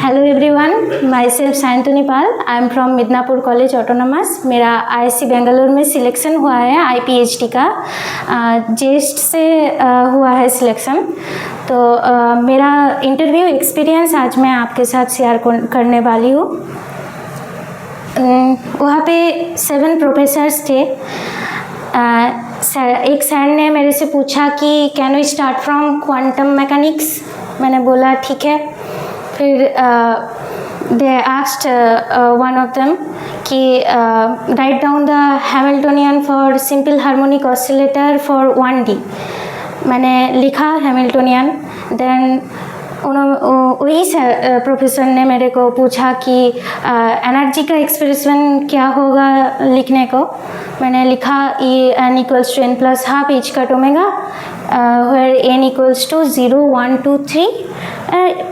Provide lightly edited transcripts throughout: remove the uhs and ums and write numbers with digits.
Hello everyone, my self Sayantani Pal. I am from Midnapore college autonomous. Bengaluru में selection हुआ है IPHT का, जेस्ट से हुआ है सिलेक्शन। तो मेरा इंटरव्यू एक्सपीरियंस आज मैं आपके साथ शेयर करने वाली हूँ। वहाँ पे 7 प्रोफेसर्स थे। एक सर ने मेरे से पूछा कि can we start from quantum mechanics. मैंने बोला ठीक है। फिर they asked one of them कि write down the Hamiltonian for simple harmonic oscillator for 1D। मैंने लिखा हैमिल्टोनियन। देन वही प्रोफेसर ने मेरे को पूछा कि एनर्जी का एक्सप्रेशन क्या होगा लिखने को। मैंने लिखा n equals to n plus half h cut omega where n equals to 0 1 2 3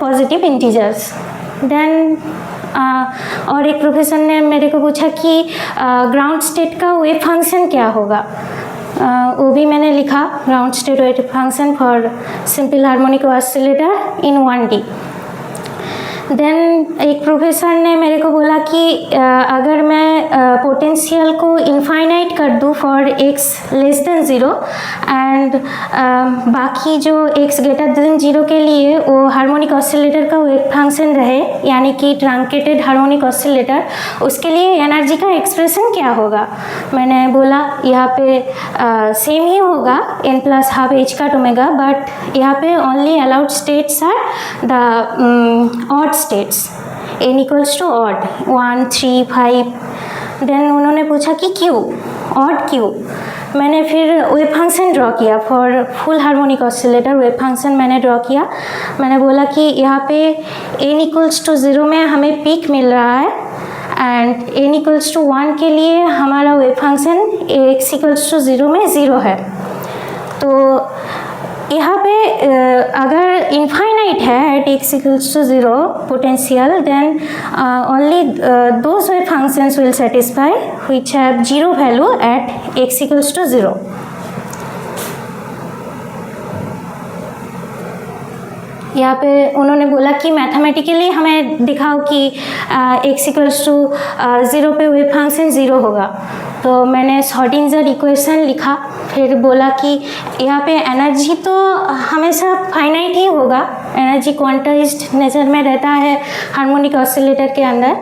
positive integers. Then और एक प्रोफेसर ने मेरे को पूछा कि ग्राउंड स्टेट का वेव फंक्शन क्या होगा। वो भी मैंने लिखा, ground state wave function for simple harmonic oscillator in 1D। Then एक प्रोफेसर ने मेरे को बोला कि अगर मैं पोटेंशियल को इनफाइनाइट कर दूँ for x less than 0 and बाकी जो x ग्रेटर देन 0 के लिए वो हार्मोनिक ऑसिलेटर का वेव फंक्शन रहे, यानी कि ट्रंकेटेड हार्मोनिक ऑसिलेटर, उसके लिए एनर्जी का एक्सप्रेशन क्या होगा। मैंने बोला यहाँ पे सेम ही होगा n plus half h cut omega, but यहाँ पे only allowed states are the odd states, n equals to odd 1 3 5। Then उन्होंने पूछा कि क्यों ऑड क्यों। मैंने फिर वेव फंक्शन ड्रॉ किया for full harmonic oscillator. Wave function मैंने ड्रॉ किया। मैंने बोला कि यहाँ पे n इक्वल्स टू 0 में हमें पीक मिल रहा है एंड n इक्वल्स टू 1 के लिए हमारा wave function x equals to 0 में 0 है। तो यहाँ पे अगर इनफाइनाइट है at x equals to 0 potential, then only those wave functions will satisfy which have 0 value at x equals to 0। यहाँ पे उन्होंने बोला कि मैथमेटिकली हमें दिखाओ कि x इक्वल्स टू 0 पे वेव फंक्शन 0 होगा। तो मैंने श्रोडिंगर इक्वेशन लिखा। फिर बोला कि यहाँ पे एनर्जी तो हमेशा फाइनाइट ही होगा, एनर्जी क्वांटाइज्ड नेचर में रहता है हार्मोनिक ऑसिलेटर के अंदर,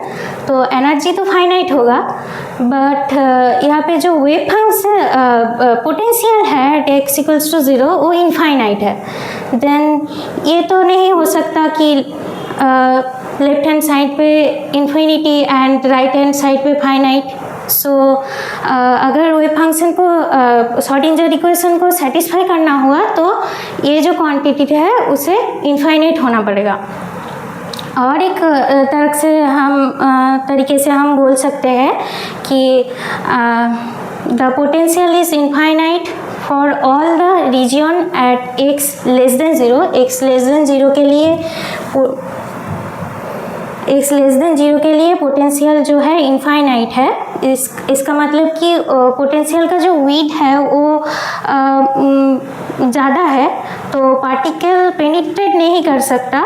तो एनर्जी तो फाइनाइट होगा, बट यहाँ पे जो वेव फंक्शन पोटेंशियल है एट x इक्वल्स टू 0 वो इनफाइनाइट है। देन ये तो नहीं हो सकता कि लेफ्ट हैंड साइड पे infinity and right hand side पे फाइनाइट। सो अगर वेव फंक्शन को श्रोडिंगर इक्वेशन को सेटिस्फाई करना हुआ तो ये जो क्वांटिटी है उसे इनफाइनाइट होना पड़ेगा। और एक तरीके से हम बोल सकते हैं कि the potential is infinite for all the region at x less than 0। x less than 0 के लिए पोटेंशियल जो है इनफाइनाइट है। इसका मतलब कि पोटेंशियल का जो वेट है वो ज़्यादा है, तो पार्टिकल पेनिट्रेट नहीं कर सकता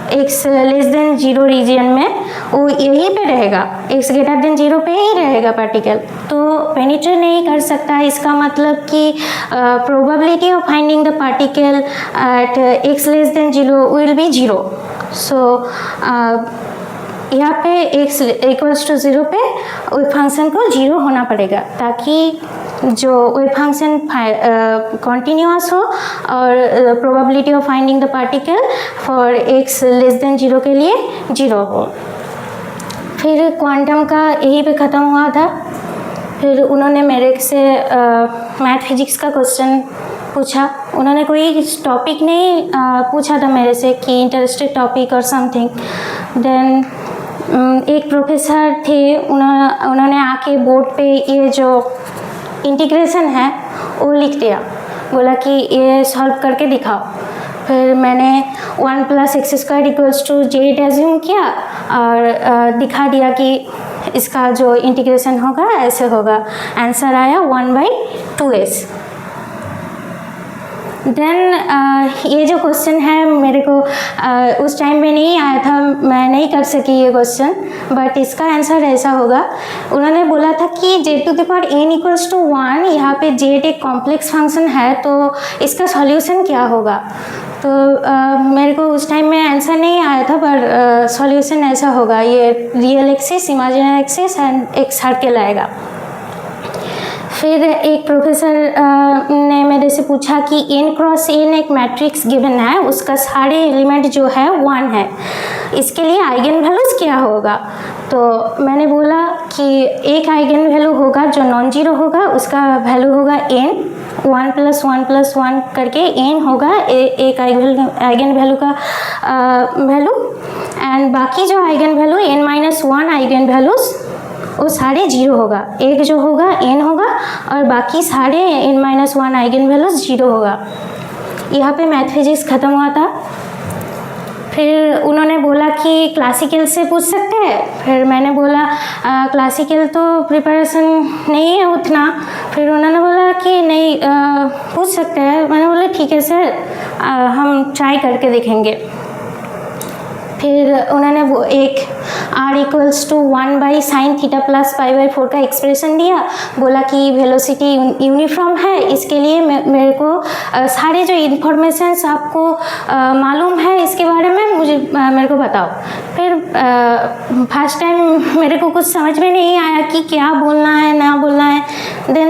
x लेस देन 0 रीजन में, वो यहीं पे रहेगा, x ग्रेटर देन 0 पे ही रहेगा पार्टिकल, तो पेनिट्रेट नहीं कर सकता। इसका मतलब कि probability of finding the particle at x less than 0 will be 0। सो यहाँ पे x इक्वल्स टू 0 पे वेव फंक्शन को 0 होना पड़ेगा ताकि जो वेव फंक्शन कॉन्टिन्यूअस हो और probability of finding the particle for x less than 0 के लिए 0 हो। फिर क्वांटम का यही पे ख़त्म हुआ था। फिर उन्होंने मेरे से मैथ फिजिक्स का क्वेश्चन पूछा। उन्होंने कोई टॉपिक नहीं पूछा था मेरे से कि इंटरेस्टेड टॉपिक और समथिंग। देन एक प्रोफेसर थे, उन्होंने आके बोर्ड पे ये जो इंटीग्रेशन है वो लिख दिया, बोला कि ये सॉल्व करके दिखाओ। फिर मैंने 1 plus X square equals to Z assume किया और दिखा दिया कि इसका जो इंटीग्रेशन होगा ऐसे होगा। आंसर आया 1/2s। देन ये जो क्वेश्चन है मेरे को उस टाइम में नहीं आया था, मैं नहीं कर सकी ये क्वेश्चन, बट इसका आंसर ऐसा होगा। उन्होंने बोला था कि z to the power n equals to 1, यहाँ पे z एक कॉम्प्लेक्स फंक्शन है, तो इसका सॉल्यूशन क्या होगा। तो मेरे को उस टाइम में आंसर नहीं आया था, पर सॉल्यूशन ऐसा होगा, ये real axis, imaginary axis and एक सर्कल आएगा। फिर एक प्रोफेसर ने मेरे से पूछा कि n क्रॉस n एक मैट्रिक्स गिवन है, उसका सारे एलिमेंट जो है 1 है, इसके लिए आइगन वैल्यूज क्या होगा। तो मैंने बोला कि एक आइगन वैल्यू होगा जो नॉन जीरो होगा, उसका वैल्यू होगा n, 1 + 1 + 1 करके n होगा एक आइगन वैल्यू का वैल्यू, एंड बाकी जो eigen value n-1 eigen values वो सारे जीरो होगा। एक जो होगा n होगा और बाकी सारे n-1 आइगन वैल्यूज जीरो होगा। यहाँ पे मैथ फिजिक्स ख़त्म हुआ था। फिर उन्होंने बोला कि क्लासिकल से पूछ सकते हैं। फिर मैंने बोला क्लासिकल तो प्रिपरेशन नहीं है उतना। फिर उन्होंने बोला कि नहीं पूछ सकते हैं। मैंने बोला ठीक है सर, हम ट्राई करके देखेंगे। फिर उन्होंने वो एक r इक्वल्स टू 1/sin θ + π/4 का एक्सप्रेशन दिया, बोला कि वेलोसिटी यूनिफॉर्म है, इसके लिए मेरे को सारे जो इन्फॉर्मेशंस आपको मालूम है इसके बारे में मेरे को बताओ। फिर फर्स्ट टाइम मेरे को कुछ समझ में नहीं आया कि क्या बोलना है ना बोलना है। देन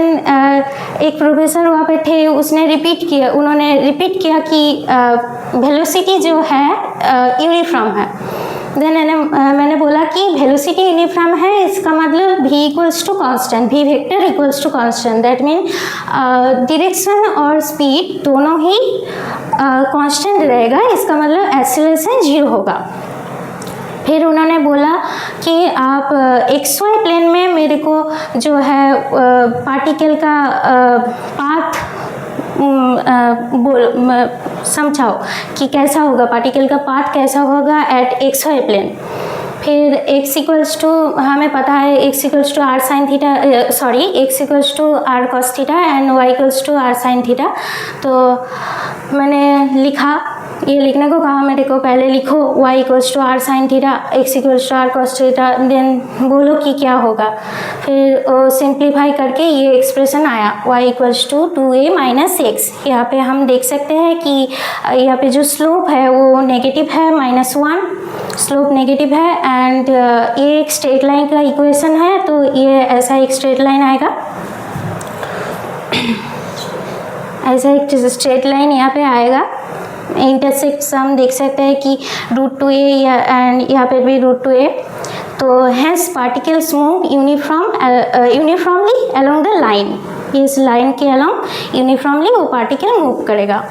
एक प्रोफेसर वहाँ पे थे, उसने उन्होंने रिपीट किया कि वेलोसिटी जो है यूनिफॉर्म है। देन मैंने बोला कि वेलोसिटी यूनिफॉर्म है, इसका मतलब v equals to constant, v vector equals to constant, that mean direction और स्पीड दोनों ही कांस्टेंट रहेगा, इसका मतलब एक्सेलरेशन 0 होगा। फिर उन्होंने बोला कि आप XY प्लेन में मेरे को जो है पार्टिकल का पाथ समझाओ कि कैसा होगा, पार्टिकल का पाथ कैसा होगा एट XY प्लेन। फिर x इक्वल्स टू हमें पता है x equals to r sin theta, x equals to r cos theta and y equals to r sin theta. तो मैंने लिखा, ये लिखने को कहा मेरे को, पहले लिखो y equals to r sin theta, x equals to r cos theta, then बोलो कि क्या होगा। फिर सिंप्लीफाई करके ये एक्सप्रेशन आया y equals to 2a - x। यहाँ पे हम देख सकते हैं कि यहाँ पे जो स्लोप है वो नेगेटिव है, -1 स्लोप नेगेटिव है, एंड ये एक स्ट्रेट लाइन का इक्वेशन है, तो ये ऐसा एक स्ट्रेट लाइन आएगा, ऐसा एक स्ट्रेट लाइन यहाँ पे आएगा। इंटरसेक्ट हम देख सकते हैं कि √2a एंड यहाँ पे भी √2a। तो hence particles move uniformly along the line, इस लाइन के अलोंग यूनिफॉर्मली वो पार्टिकल मूव करेगा।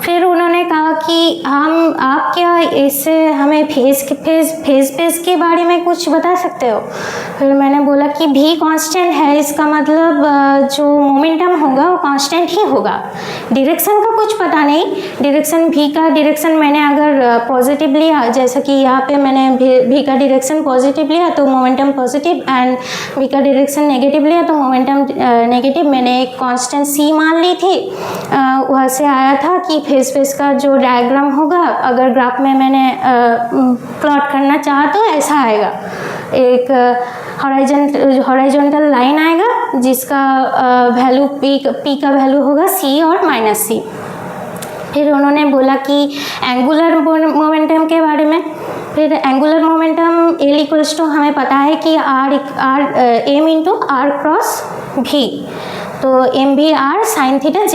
फिर उन्होंने कहा कि आप क्या इससे हमें फेज के बारे में कुछ बता सकते हो। फिर मैंने बोला कि v कांस्टेंट है, इसका मतलब जो मोमेंटम होगा वो कांस्टेंट ही होगा, डायरेक्शन का कुछ पता नहीं। डायरेक्शन v का डायरेक्शन मैंने अगर पॉजिटिव लिया, जैसा कि यहाँ पे मैंने v का डायरेक्शन पॉजिटिव लिया तो मोमेंटम पॉजिटिव, एंड v का डायरेक्शन नेगेटिव लिया तो मोमेंटम नेगेटिव। मैंने एक कांस्टेंट c मान ली थी, वहाँ से आया था कि फेज का जो डायग्राम होगा, अगर ग्राफ में मैंने प्लॉट करना चाहा तो ऐसा आएगा, एक हॉरिजॉन्टल लाइन आएगा जिसका वैल्यू p का वैल्यू होगा c और -c। फिर उन्होंने बोला कि एंगुलर मोमेंटम के बारे में। फिर angular momentum L equals to हमें पता है कि m into r cross v, तो m भी r sin theta z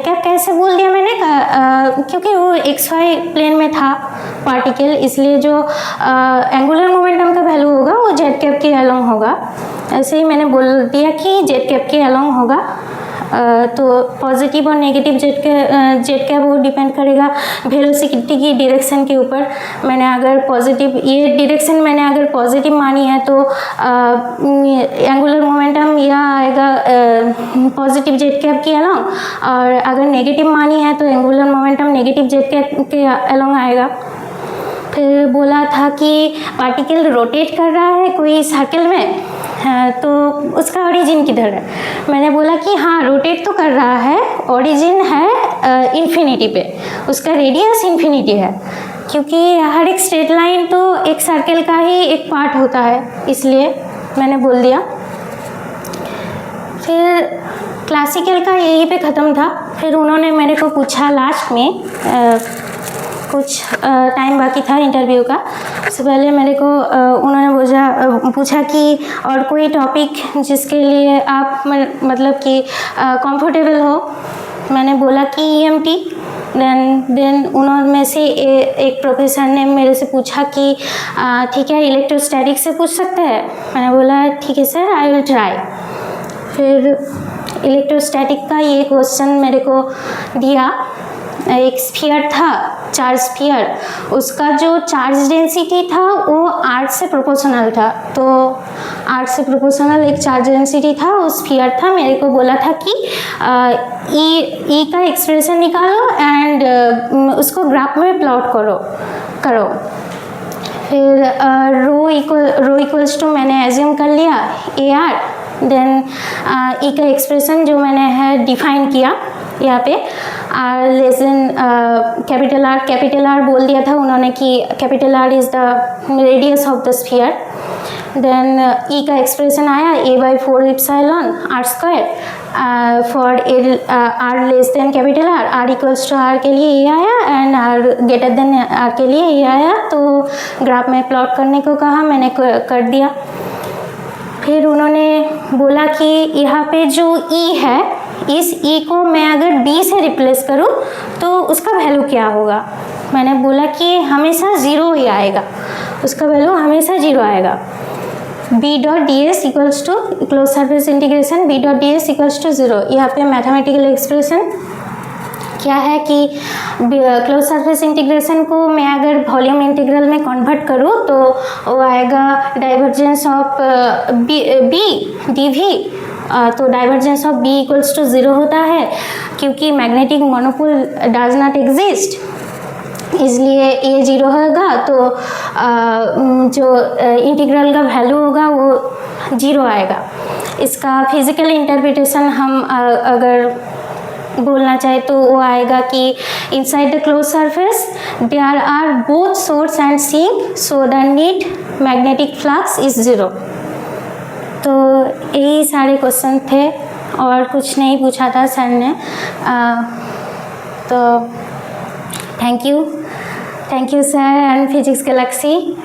cap कैसे बोल दिया मैंने, क्योंकि वो XY प्लेन में था पार्टिकल, इसलिए जो एंगुलर मोमेंटम का वैल्यू होगा वो z कैप के अलोंग होगा। ऐसे ही मैंने बोल दिया कि z कैप के अलोंग होगा। तो पॉजिटिव और नेगेटिव जेट कैप वो डिपेंड करेगा वेलोसिटी की डायरेक्शन के ऊपर। मैंने अगर पॉजिटिव ये डायरेक्शन मैंने अगर पॉजिटिव मानी है तो एंगुलर मोमेंटम यह आएगा पॉजिटिव जेट कैप के अलोंग, और अगर नेगेटिव मानी है तो angular momentum negative jet cap के अलोंग आएगा। फिर बोला था कि पार्टिकल रोटेट कर रहा है कोई सर्कल में, हाँ, तो उसका ओरिजिन किधर है। मैंने बोला कि हाँ रोटेट तो कर रहा है, ओरिजिन है इन्फिनिटी पे, उसका रेडियस इन्फिनिटी है, क्योंकि हर एक स्ट्रेट लाइन तो एक सर्कल का ही एक पार्ट होता है, इसलिए मैंने बोल दिया। फिर क्लासिकल का यहीं पे ख़त्म था। फिर उन्होंने मेरे को पूछा लास्ट में, कुछ टाइम बाकी था इंटरव्यू का, उससे पहले मेरे को उन्होंने पूछा कि और कोई टॉपिक जिसके लिए आप मतलब कि कंफर्टेबल हो। मैंने बोला कि EMT। देन उन्होंने में से एक प्रोफेसर ने मेरे से पूछा कि ठीक है इलेक्ट्रोस्टैटिक से पूछ सकते हैं। मैंने बोला ठीक है सर, आई विल ट्राई। फिर इलेक्ट्रोस्टैटिक का ये क्वेश्चन मेरे को दिया। एक स्फीयर था, चार्ज स्फीयर, उसका जो चार्ज डेंसिटी था वो R से प्रोपोर्शनल था। तो R से प्रोपोर्शनल एक चार्ज डेंसिटी था, वो स्फीयर था। मेरे को बोला था कि E का एक्सप्रेशन निकालो एंड उसको ग्राफ में प्लॉट करो। फिर रो इक्वल्स टू मैंने एज्यूम कर लिया AR। देन E का एक्सप्रेशन जो मैंने है डिफाइन किया यहाँ पे, R less than capital R बोल दिया था उन्होंने कि capital R is the radius of the sphere. Then E का एक्सप्रेशन आया A/4 epsilon R² for R less than capital R equals to R के लिए ये आया and R greater than R के लिए ये आया। तो ग्राफ में प्लॉट करने को कहा, मैंने कर दिया। फिर उन्होंने बोला कि यहाँ पे जो E है, इस E को मैं अगर B से रिप्लेस करूँ तो उसका वैल्यू क्या होगा। मैंने बोला कि हमेशा 0 ही आएगा, उसका वैल्यू हमेशा 0 आएगा। B.ds equals to close surface integration B.ds equals to 0। यहाँ पे मैथमेटिकल एक्सप्रेशन क्या है कि क्लोज सरफेस इंटीग्रेशन को मैं अगर वॉल्यूम इंटीग्रल में कन्वर्ट करूँ तो वो आएगा डाइवर्जेंस ऑफ B dV। तो divergence of B equals to 0 होता है, क्योंकि magnetic monopole does not exist, इसलिए ये 0 होगा। तो जो इंटीग्रल का वैल्यू होगा वो 0 आएगा। इसका फिजिकल इंटरप्रिटेशन हम अगर बोलना चाहे तो वो आएगा कि inside the close surface there are both source and sink, so the net magnetic flux is 0। तो यही सारे क्वेश्चन थे और कुछ नहीं पूछा था सर ने। तो thank you sir and physics Galaxy.